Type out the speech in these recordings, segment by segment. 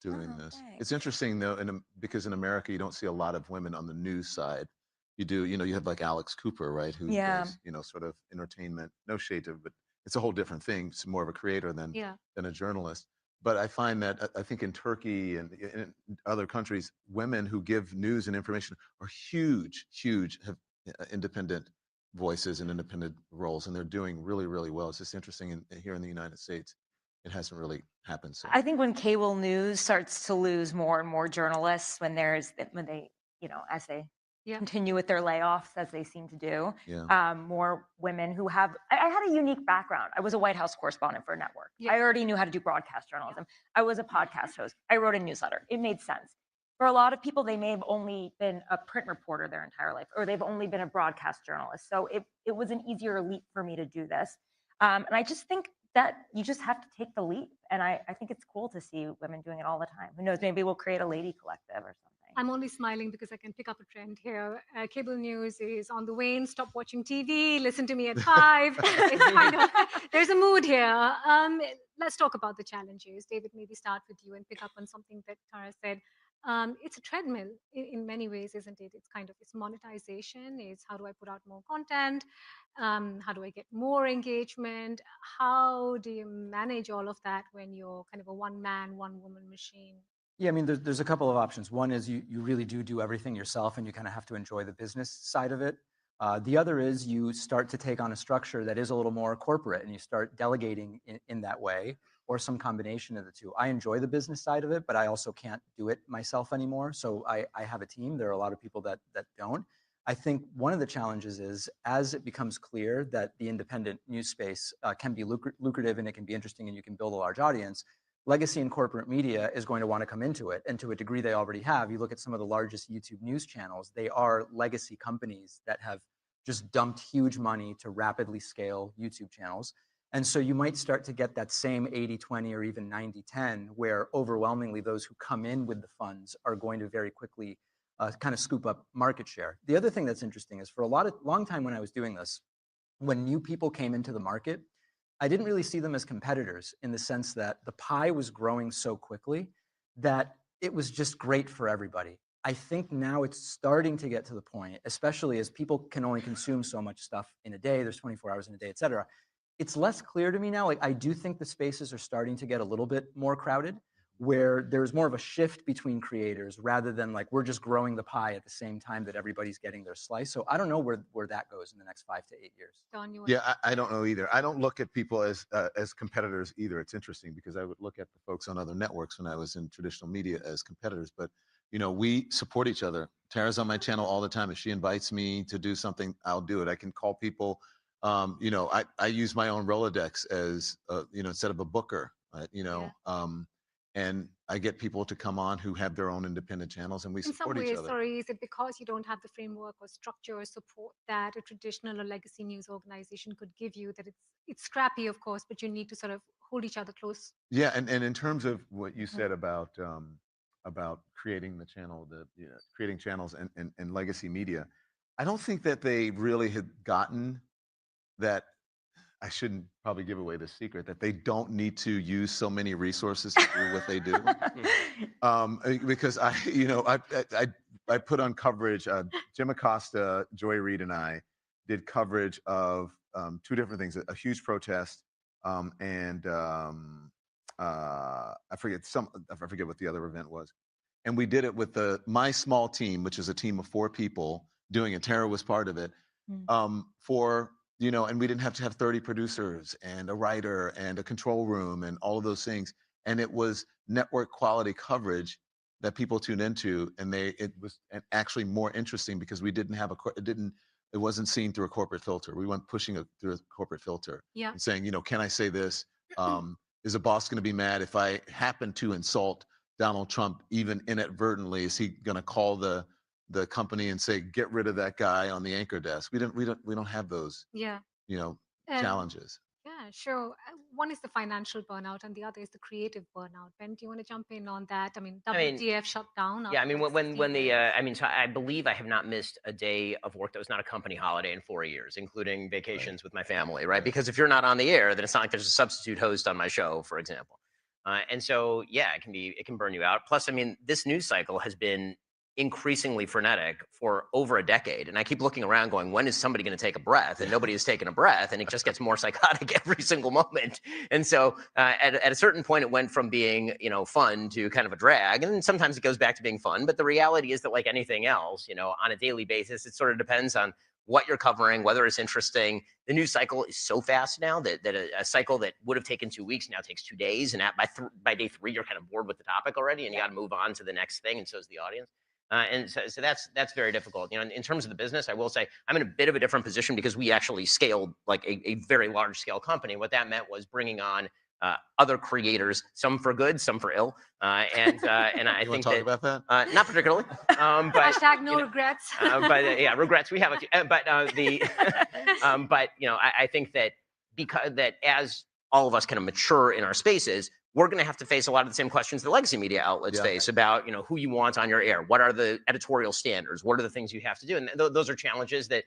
doing this. Thanks. It's interesting though, because in America you don't see a lot of women on the news side. You do, you have like Alex Cooper, right, who Yeah. does, sort of entertainment. No shade to, but it's a whole different thing. It's more of a creator than a journalist. But I find that I think in Turkey and in other countries, women who give news and information are huge, have independent voices and independent roles, and they're doing really, really well. It's just interesting here in the United States, it hasn't really happened so. I think when cable news starts to lose more and more journalists, when they, as they continue with their layoffs, as they seem to do, more women who have. I had a unique background. I was a White House correspondent for a network. I already knew how to do broadcast journalism. I was a podcast host. I wrote a newsletter. It made sense. For a lot of people, they may have only been a print reporter their entire life, or they've only been a broadcast journalist. So it was an easier leap for me to do this. And I just think that you just have to take the leap. And I think it's cool to see women doing it all the time. Who knows, maybe we'll create a lady collective or something. I'm only smiling because I can pick up a trend here. Cable news is on the wane. Stop watching TV. Listen to me at 5. It's kind of, there's a mood here. Let's talk about the challenges. David, maybe start with you and pick up on something that Tara said. It's a treadmill in many ways, isn't it? It's monetization. It's how do I put out more content? How do I get more engagement? How do you manage all of that when you're kind of a one-man, one-woman machine? Yeah, I mean, there's a couple of options. One is you really do everything yourself, and you kind of have to enjoy the business side of it. The other is you start to take on a structure that is a little more corporate, and you start delegating in that way, or some combination of the two. I enjoy the business side of it, but I also can't do it myself anymore. So I have a team. There are a lot of people that don't. I think one of the challenges is, as it becomes clear that the independent news space can be lucrative and it can be interesting and you can build a large audience, legacy and corporate media is going to want to come into it. And to a degree they already have. You look at some of the largest YouTube news channels, they are legacy companies that have just dumped huge money to rapidly scale YouTube channels. And so you might start to get that same 80-20 or even 90-10, where overwhelmingly those who come in with the funds are going to very quickly kind of scoop up market share. The other thing that's interesting is for a long time when I was doing this, when new people came into the market, I didn't really see them as competitors in the sense that the pie was growing so quickly that it was just great for everybody. I think now it's starting to get to the point, especially as people can only consume so much stuff in a day, there's 24 hours in a day, et cetera. It's less clear to me now. Like, I do think the spaces are starting to get a little bit more crowded, where there's more of a shift between creators rather than like we're just growing the pie at the same time that everybody's getting their slice. So I don't know where that goes in the next 5 to 8 years. Don, yeah, I don't know either. I don't look at people as competitors either. It's interesting because I would look at the folks on other networks when I was in traditional media as competitors, but we support each other. Tara's on my channel all the time. If she invites me to do something, I'll do it. I can call people. I use my own Rolodex as instead of a booker, right? And I get people to come on who have their own independent channels, and we support each other. Sorry, is it because you don't have the framework or structure or support that a traditional or legacy news organization could give you, that it's scrappy, of course, but you need to sort of hold each other close? Yeah, and in terms of what you said about creating the channel, creating channels and legacy media, I don't think that they really had gotten that. I shouldn't probably give away the secret that they don't need to use so many resources to do what they do. Because I put on coverage. Jim Acosta, Joy Reid, and I did coverage of 2 different things: a huge protest, and I forget what the other event was. And we did it with my small team, which is a team of 4 people doing it. Tara was part of it. And we didn't have to have 30 producers and a writer and a control room and all of those things. And it was network quality coverage that people tuned into, and it was actually more interesting because we didn't have it wasn't seen through a corporate filter. We went pushing through a corporate filter and saying, can I say this? Is a boss going to be mad if I happen to insult Donald Trump even inadvertently? Is he going to call the company and say, get rid of that guy on the anchor desk? We don't have those challenges. Yeah, sure. One is the financial burnout and the other is the creative burnout. Ben, do you want to jump in on that? I mean, WTF shut down. Yeah, I mean, so I believe I have not missed a day of work that was not a company holiday in 4 years, including vacations with my family, right? Because if you're not on the air, then it's not like there's a substitute host on my show, for example. And so, yeah, it can burn you out. Plus, I mean, this news cycle has been increasingly frenetic for over a decade. And I keep looking around going, when is somebody going to take a breath? And nobody is taking a breath. And it just gets more psychotic every single moment. And so at a certain point, it went from being, fun to kind of a drag. And sometimes it goes back to being fun. But the reality is that like anything else, on a daily basis, it sort of depends on what you're covering, whether it's interesting. The news cycle is so fast now that a cycle that would have taken 2 weeks now takes 2 days. And by day 3, you're kind of bored with the topic already and you got to move on to the next thing. And so is the audience. And so that's very difficult. In terms of the business, I will say I'm in a bit of a different position because we actually scaled like a very large scale company. What that meant was bringing on other creators, some for good, some for ill. And I You think want to talk about that? Not particularly. But Hashtag no regrets. but yeah, regrets we have a few. But I think that because as all of us kind of mature in our spaces, we're going to have to face a lot of the same questions the legacy media outlets face about, who you want on your air. What are the editorial standards? What are the things you have to do? And those are challenges that,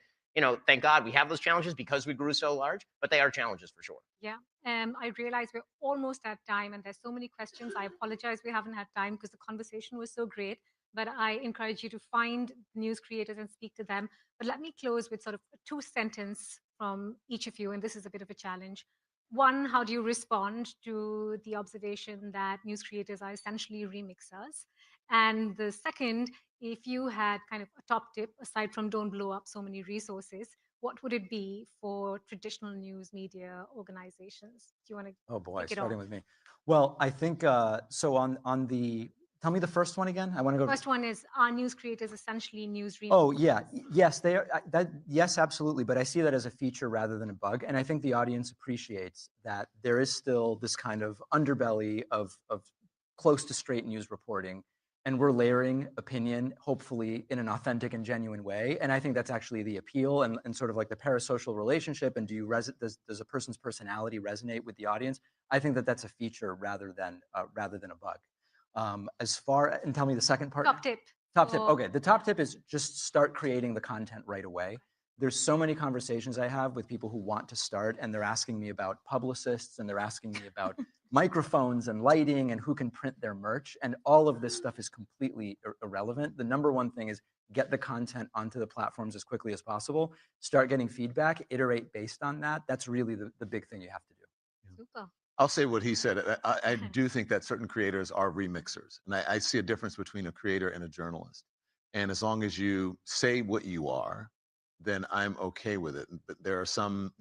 thank God we have those challenges because we grew so large, but they are challenges for sure. Yeah. I realize we're almost at time and there's so many questions. I apologize we haven't had time because the conversation was so great, but I encourage you to find news creators and speak to them. But let me close with sort of a 2-sentence from each of you, and this is a bit of a challenge. One, how do you respond to the observation that news creators are essentially remixers? And the second, if you had kind of a top tip, aside from don't blow up so many resources, what would it be for traditional news media organizations? Do you want to Oh boy, kick it starting off? with me. Well, I think, so on the, tell me the first one again. I want to go. First one is, are news creators essentially news remixers? Oh yeah, yes, they are. Yes, absolutely. But I see that as a feature rather than a bug, and I think the audience appreciates that there is still this kind of underbelly of close to straight news reporting, and we're layering opinion, hopefully in an authentic and genuine way. And I think that's actually the appeal and sort of like the parasocial relationship. And does a person's personality resonate with the audience? I think that that's a feature rather than a bug. And tell me the second part. Top tip. Top tip. Okay. The top tip is just start creating the content right away. There's so many conversations I have with people who want to start, and they're asking me about publicists, and they're asking me about microphones and lighting and who can print their merch. And all of this stuff is completely irrelevant. The number one thing is get the content onto the platforms as quickly as possible, start getting feedback, iterate based on that. That's really the big thing you have to do. Super. I'll say what he said. I do think that certain creators are remixers. And I see a difference between a creator and a journalist. And as long as you say what you are, then I'm okay with it. But there are some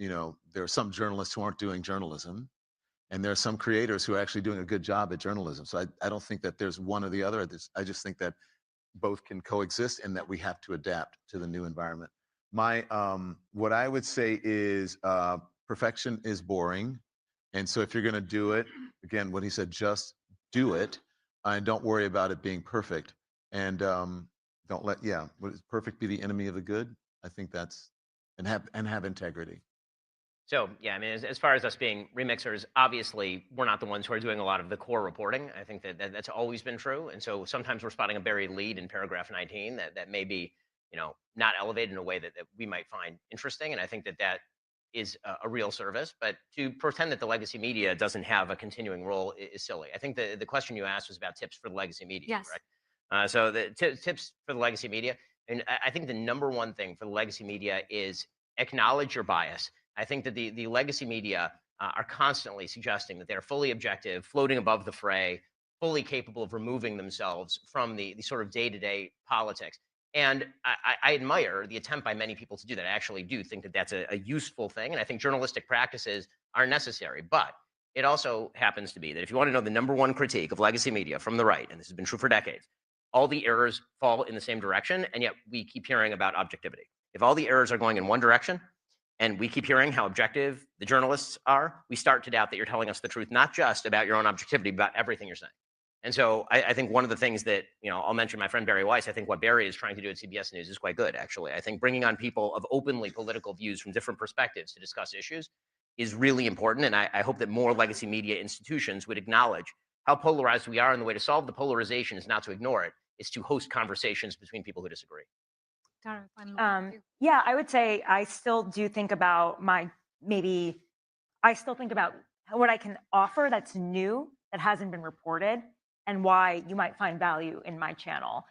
journalists who aren't doing journalism. And there are some creators who are actually doing a good job at journalism. So I don't think that there's one or the other. I just think that both can coexist and that we have to adapt to the new environment. What I would say is perfection is boring. And so if you're going to do it, again, what he said, just do it and don't worry about it being perfect. And don't let, perfect be the enemy of the good. I think that's, and have integrity. So yeah, I mean, as far as us being remixers, obviously we're not the ones who are doing a lot of the core reporting. I think that's always been true. And so sometimes we're spotting a buried lead in paragraph 19 that may be, not elevated in a way that we might find interesting. And I think that is a real service. But to pretend that the legacy media doesn't have a continuing role is silly. I think the question you asked was about tips for the legacy media, yes. Correct? So the tips for the legacy media, and I think the number one thing for the legacy media is acknowledge your bias. I think that the legacy media are constantly suggesting that they're fully objective, floating above the fray, fully capable of removing themselves from the sort of day-to-day politics. And I admire the attempt by many people to do that. I actually do think that that's a useful thing. And I think journalistic practices are necessary. But it also happens to be that if you want to know the number one critique of legacy media from the right, and this has been true for decades, all the errors fall in the same direction. And yet we keep hearing about objectivity. If all the errors are going in one direction, and we keep hearing how objective the journalists are, we start to doubt that you're telling us the truth, not just about your own objectivity, but about everything you're saying. And so I think one of the things that, I'll mention my friend Barry Weiss. I think what Barry is trying to do at CBS News is quite good, actually. I think bringing on people of openly political views from different perspectives to discuss issues is really important. And I hope that more legacy media institutions would acknowledge how polarized we are. And the way to solve the polarization is not to ignore it, it's to host conversations between people who disagree. Tara, yeah, I would say I still do think about I still think about what I can offer that's new that hasn't been reported and why you might find value in my channel.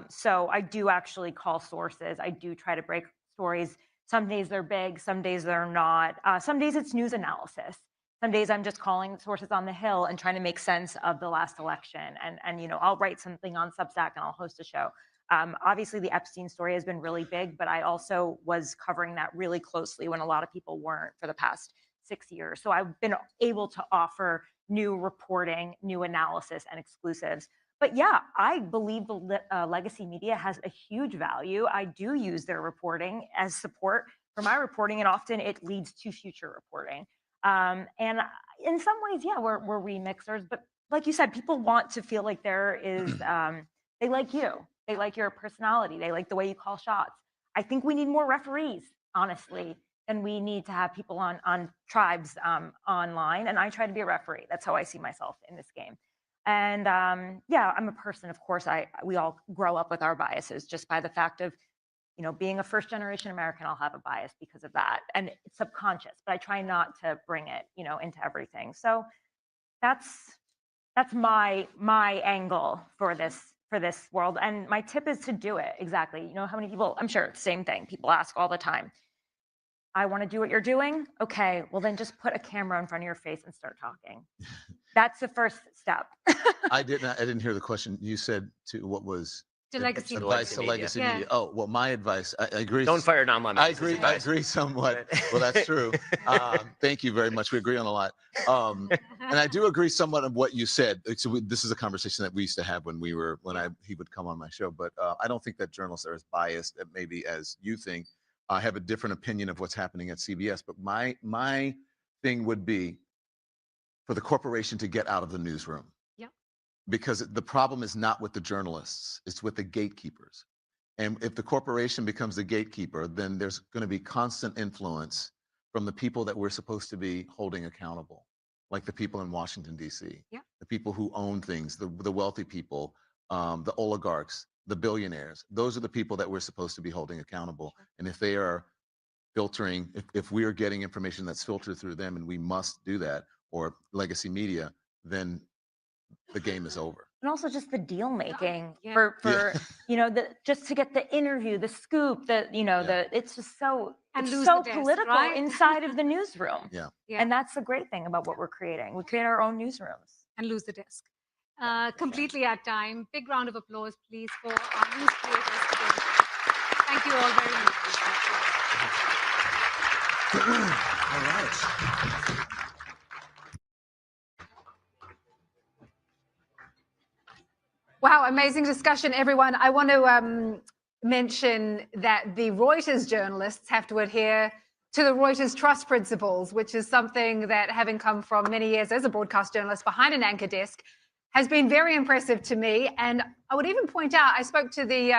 So I do actually call sources. I do try to break stories. Some days they're big, some days they're not. Some days it's news analysis. Some days I'm just calling sources on the Hill and trying to make sense of the last election. And you know, I'll write something on Substack and I'll host a show. Obviously the Epstein story has been really big, but I also was covering that really closely when a lot of people weren't for the past 6 years. So I've been able to offer new reporting, new analysis, and exclusives. But yeah, I believe the legacy media has a huge value. I do use their reporting as support for my reporting, and often it leads to future reporting. And in some ways, yeah, we're remixers. But like you said, people want to feel like there is, they like you. They like your personality. They like the way you call shots. I think we need more referees, honestly, and we need to have people on tribes online. And I try to be a referee. That's how I see myself in this game. And yeah, I'm a person, of course, we all grow up with our biases just by the fact of, you know, being a first-generation American, I'll have a bias because of that. And it's subconscious, but I try not to bring it, you know, into everything. So that's my angle for this world. And my tip is to do it. Exactly. You know, how many people, I'm sure, same thing. People ask all the time, I want to do what you're doing. Okay, well then just put a camera in front of your face and start talking. That's the first step. I didn't hear the question. You said what was legacy advice to legacy media. Oh, well, my advice, I agree. Don't fire an online. I agree somewhat. Well, that's true. Thank you very much. We agree on a lot. And I do agree somewhat of what you said. So this is a conversation that we used to have when he would come on my show. But I don't think that journalists are as biased maybe as you think. I have a different opinion of what's happening at CBS. But my thing would be for the corporation to get out of the newsroom. Because the problem is not with the journalists, it's with the gatekeepers. And if the corporation becomes the gatekeeper, then there's going to be constant influence from the people that we're supposed to be holding accountable, like the people in Washington, D.C., the people who own things, the wealthy people, the oligarchs, the billionaires. Those are the people that we're supposed to be holding accountable. And if they are filtering, if we are getting information that's filtered through them, and we must do that, or legacy media, then the game is over. And also just the deal making for you know, just to get the interview, the scoop, it's just so political inside of the newsroom. And that's the great thing about what we're creating. We create our own newsrooms. And lose the desk. Completely at time. Big round of applause, please, for our news creators today. Thank you all very much. All right. Wow, amazing discussion, everyone. I want to mention that the Reuters journalists have to adhere to the Reuters trust principles, which is something that, having come from many years as a broadcast journalist behind an anchor desk, has been very impressive to me. And I would even point out, I spoke to the